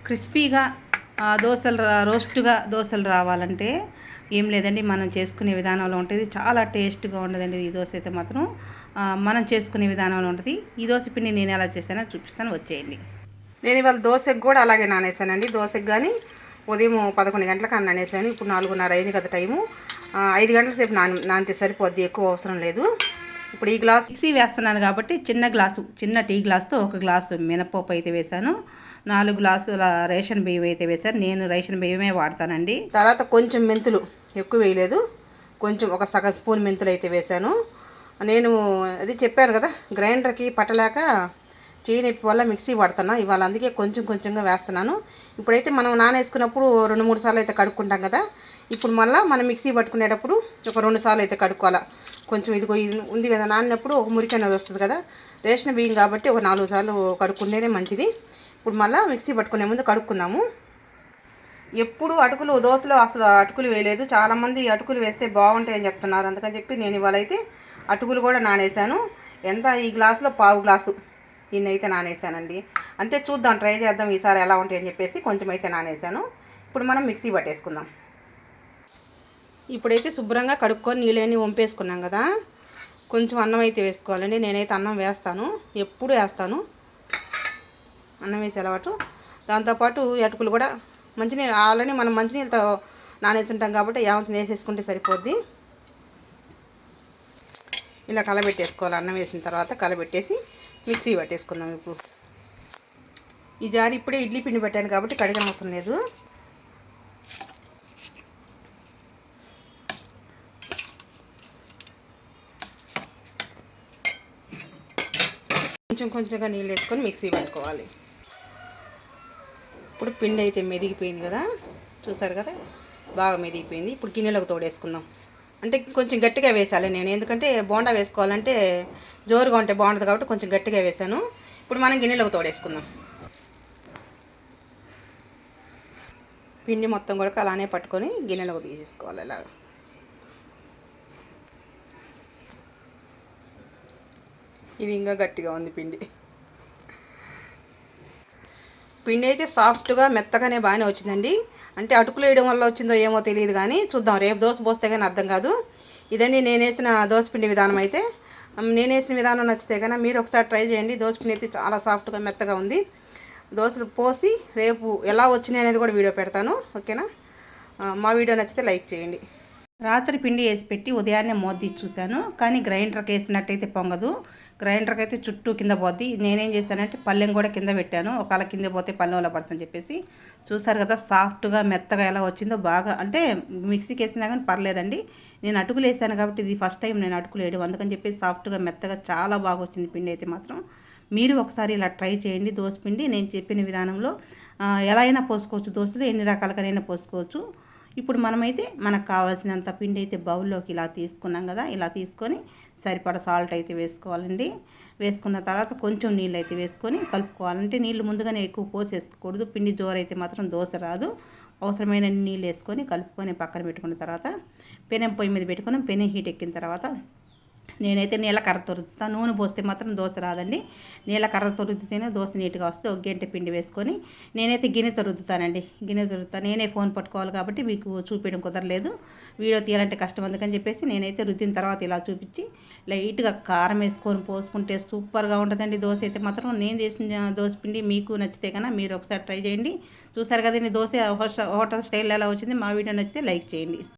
క్రిస్పీగా దోశలు రోస్ట్గా దోశలు రావాలంటే ఏం లేదండి, మనం చేసుకునే విధానంలో ఉంటుంది. చాలా టేస్ట్గా ఉండదండి ఈ దోశ అయితే మాత్రం. మనం చేసుకునే విధానంలో ఉంటుంది. ఈ దోశ పిండి నేను ఎలా చేశానో చూపిస్తాను, వచ్చేయండి. నేను ఇవాళ దోశకు కూడా అలాగే నానేసానండి. దోశకు కానీ ఉదయం 11 గంటలకు నానేసాను. ఇప్పుడు 4:30 అయింది కదా టైము. 5 గంటల సేపు నానితే సరిపోద్ది, ఎక్కువ అవసరం లేదు. ఇప్పుడు ఈ గ్లాస్ మిక్సీ వేస్తున్నాను కాబట్టి చిన్న టీ గ్లాస్తో 1 గ్లాసు మినపప్పు అయితే వేసాను. 4 గ్లాసుల రేషన్ బియ్యం అయితే వేసాను. నేను రేషన్ బియ్యమే వాడతానండి. తర్వాత కొంచెం మెంతులు, ఎక్కువ వేయలేదు, కొంచెం ఒక సగం స్పూన్ మెంతులు అయితే వేసాను. నేను అది చెప్పాను కదా, గ్రైండర్కి పట్టలేక చేయి నొప్పి వల్ల మిక్సీ పడుతున్నా ఇవాళ, అందుకే కొంచెంగా వేస్తున్నాను. ఇప్పుడైతే మనం నానేసుకున్నప్పుడు 2-3 సార్లు అయితే కడుక్కుంటాం కదా, ఇప్పుడు మళ్ళీ మనం మిక్సీ పట్టుకునేటప్పుడు ఒక 2 సార్లు అయితే కడుక్కోవాలి. కొంచెం ఇది ఉంది కదా, నానినప్పుడు ఒక మురికి అనేది వస్తుంది కదా, రేషన్ బియ్యం కాబట్టి ఒక 4 సార్లు కడుక్కుంటేనే మంచిది. ఇప్పుడు మళ్ళీ మిక్సీ పట్టుకునే ముందు కడుక్కుందాము. ఎప్పుడు దోశలో అసలు అటుకులు వేయలేదు. చాలామంది అటుకులు వేస్తే బాగుంటాయని చెప్తున్నారు. అందుకని చెప్పి నేను ఇవాళ అయితే అటుకులు కూడా నానేసాను. ఎంత, ఈ గ్లాసులో 1/4 గ్లాసు దీన్నైతే నానేసానండి. అంతే, చూద్దాం, ట్రై చేద్దాం ఈసారి ఎలా ఉంటాయని చెప్పేసి కొంచెం అయితే నానేసాను. ఇప్పుడు మనం మిక్సీ పట్టేసుకుందాం. ఇప్పుడైతే శుభ్రంగా కడుక్కొని నీళ్ళని వంపేసుకున్నాం కదా, కొంచెం అన్నం అయితే వేసుకోవాలండి. నేనైతే అన్నం వేస్తాను, ఎప్పుడు వేస్తాను అన్నం వేసే అలవాటు. దాంతోపాటు అటుకులు కూడా మంచినీళ్ళు, ఆల్రెడీ మనం మంచినీళ్ళతో నానేసి ఉంటాం కాబట్టి ఏమంత వేసేసుకుంటే సరిపోద్ది. ఇలా కలబెట్టేసుకోవాలి. అన్నం వేసిన తర్వాత కలబెట్టేసి మిక్సీ పట్టేసుకుందాం. ఇప్పుడు ఈ జారి ఇప్పుడే ఇడ్లీ పిండి పెట్టాను కాబట్టి కడిగిన అవసరం లేదు. కొంచెంగా నీళ్ళు వేసుకొని మిక్సీ పట్టుకోవాలి. ఇప్పుడు పిండి అయితే మెదిగిపోయింది కదా, చూసారు కదా, బాగా మెదిగిపోయింది. ఇప్పుడు గిన్నెలోకి తోడేసుకుందాం. అంటే కొంచెం గట్టిగా వేసాలి నేను, ఎందుకంటే బోండా వేసుకోవాలంటే జోరుగా ఉంటే బాగుంటుంది కాబట్టి కొంచెం గట్టిగా వేసాను. ఇప్పుడు మనం గిన్నెలోకి తోడేసుకుందాం. పిండి మొత్తం కూడా అలానే పట్టుకొని గిన్నెలోకి తీసేసుకోవాలి. ఇలాగా ఇది ఇంకా గట్టిగా ఉంది పిండి. పిండి అయితే సాఫ్ట్గా మెత్తగానే బాగానే వచ్చిందండి. అంటే అటుకులు వేయడం వల్ల వచ్చిందో ఏమో తెలియదు కానీ చూద్దాం, రేపు దోశ పోస్తే కానీ అర్థం కాదు. ఇదండి నేను వేసిన దోశపిండి విధానం. అయితే నేను వేసిన విధానం నచ్చితే కన్నా మీరు ఒకసారి ట్రై చేయండి. దోశపిండి అయితే చాలా సాఫ్ట్గా మెత్తగా ఉంది. దోశలు పోసి రేపు ఎలా వచ్చినాయి అనేది కూడా వీడియో పెడతాను, ఓకేనా? మా వీడియో నచ్చితే లైక్ చేయండి. రాత్రి పిండి వేసి పెట్టి ఉదయాన్నే మోద్ది చూశాను, కానీ గ్రైండర్కి వేసినట్టయితే పొంగదు. గ్రైండర్కి అయితే చుట్టూ కింద పోద్ది. నేనేం చేశానంటే పళ్ళెం కూడా కింద పెట్టాను, ఒకవేళ కింద పోతే పళ్ళెంలో పడుతుందని చెప్పేసి. చూసారు కదా సాఫ్ట్గా మెత్తగా ఎలా వచ్చిందో. బాగా అంటే మిక్సీకి వేసినా కానీ పర్లేదండి. నేను అటుకులు వేసాను కాబట్టి ఇది ఫస్ట్ టైం నేను అటుకులు వేయడం, అందుకని చెప్పేసి సాఫ్ట్గా మెత్తగా చాలా బాగా వచ్చింది పిండి అయితే మాత్రం. మీరు ఒకసారి ఇలా ట్రై చేయండి. దోశ పిండి నేను చెప్పిన విధానంలో ఎలా అయినా పోసుకోవచ్చు, దోశలు ఎన్ని రకాలుగానైనా పోసుకోవచ్చు. ఇప్పుడు మనమైతే మనకు కావాల్సినంత పిండి అయితే బౌల్లోకి ఇలా తీసుకున్నాం కదా, ఇలా తీసుకొని సరిపడా సాల్ట్ అయితే వేసుకోవాలండి. వేసుకున్న తర్వాత కొంచెం నీళ్ళు అయితే వేసుకొని కలుపుకోవాలంటే నీళ్ళు ముందుగానే ఎక్కువ పోసేసుకోకూడదు. పిండి జోరైతే మాత్రం దోశ రాదు. అవసరమైన నీళ్ళు వేసుకొని కలుపుకొని పక్కన పెట్టుకున్న తర్వాత పెనం పొయ్యి మీద పెట్టుకొని పెనం హీట్ ఎక్కిన తర్వాత నేనైతే నీళ్ళ కర్రతో రుద్దుతాను. నూనె పోస్తే మాత్రం దోశ రాదండి. నీళ్ళ కర్రతో రుద్దితేనే దోశ నీట్గా వస్తే ఒక గంట పిండి వేసుకొని నేనైతే గిన్నెతో రుద్దుతానండి. గిన్నెతో రుద్దుతాను. నేనే ఫోన్ పట్టుకోవాలి కాబట్టి మీకు చూపించడం కుదరలేదు, వీడియో తీయాలంటే కష్టం, అందుకని చెప్పేసి నేనైతే రుద్దిన తర్వాత ఇలా చూపించి లైట్గా కారం వేసుకొని పోసుకుంటే సూపర్గా ఉంటుందండి దోశ అయితే మాత్రం. నేను చేసిన దోశ పిండి మీకు నచ్చితే కన్నా మీరు ఒకసారి ట్రై చేయండి. చూసారు కదండి దోశ హోటల్ స్టైల్ ఎలా వచ్చింది. మా వీడియో నచ్చితే లైక్ చేయండి.